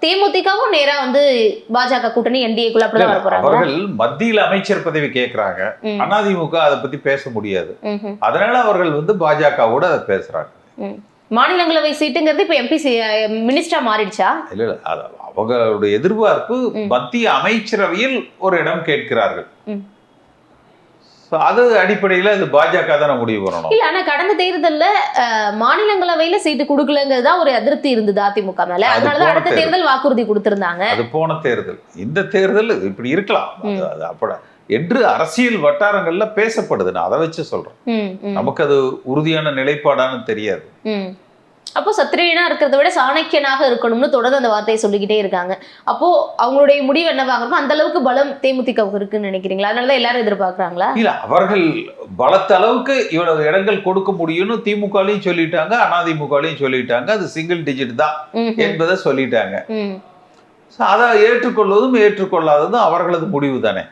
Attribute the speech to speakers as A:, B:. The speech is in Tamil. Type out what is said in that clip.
A: தேமுதிகவும் நேரா வந்து பாஜக கூட்டணி என்டிஏக்குள்ள அப்படிதான் வர போறாங்க.
B: அவர்கள் மத்தியில் அமைச்சர் பதவி கேட்கிறாங்க. அதிமுக அதை பத்தி பேச முடியாது. அதனால அவர்கள் வந்து பாஜகவோட அதை பேசுறாங்க.
A: மாநிலங்களவை சீட்டுங்கிறது இப்ப எம்பி மினிஸ்டரா மாறிடுச்சா?
B: இல்ல அவங்களுடைய எதிர்பார்ப்பு மத்திய அமைச்சரவையில் ஒரு இடம் கேட்கிறார்கள். அது அடிப்படையில் அது பாஜக தானே முடிவு பண்ணணும்.
A: இல்ல ஆனா கடந்த தேர்தல்ல மாநிலங்களவையில சீட்டு கொடுக்கலங்கிறதா ஒரு அதிருப்தி இருந்தது அதிமுக மேல. அதனாலதான் அடுத்த தேர்தல் வாக்குறுதி கொடுத்திருந்தாங்க.
B: அது போன தேர்தல். இந்த தேர்தல் இப்படி இருக்கலாம் அப்பட என்று அரசியல் வட்டாரங்கள்ல பேசப்படுது. நான் அதை வச்சு சொல்றேன். நமக்கு அது உறுதியான நிலைப்பாடான்னு தெரியாது.
A: அப்போ சத்திரியனா இருக்கிறத விட சாணக்கியனாக இருக்கணும்னு தொடர்ந்து அந்த வார்த்தையை சொல்லிக்கிட்டே இருக்காங்க. அப்போ அவங்களுடைய முடிவு என்னவாக இருக்கும்? அந்த அளவுக்கு பலம் தேமுதிகவுக்கு இருக்குன்னு நினைக்கிறீங்களா? அதனாலதான் எல்லாரும் எதிர்பார்க்கறாங்களா?
B: இல்ல அவர்கள் பலத்த அளவுக்கு இவ்வளவு இடங்கள் கொடுக்க முடியும்னு திமுகலையும் சொல்லிட்டாங்க, அதிமுகலையும் சொல்லிட்டாங்க. அது சிங்கிள் டிஜிட் தான் என்பதை சொல்லிட்டாங்க. அதை ஏற்றுக்கொள்வதும் ஏற்றுக்கொள்ளாததும் அவர்களது முடிவு தானே.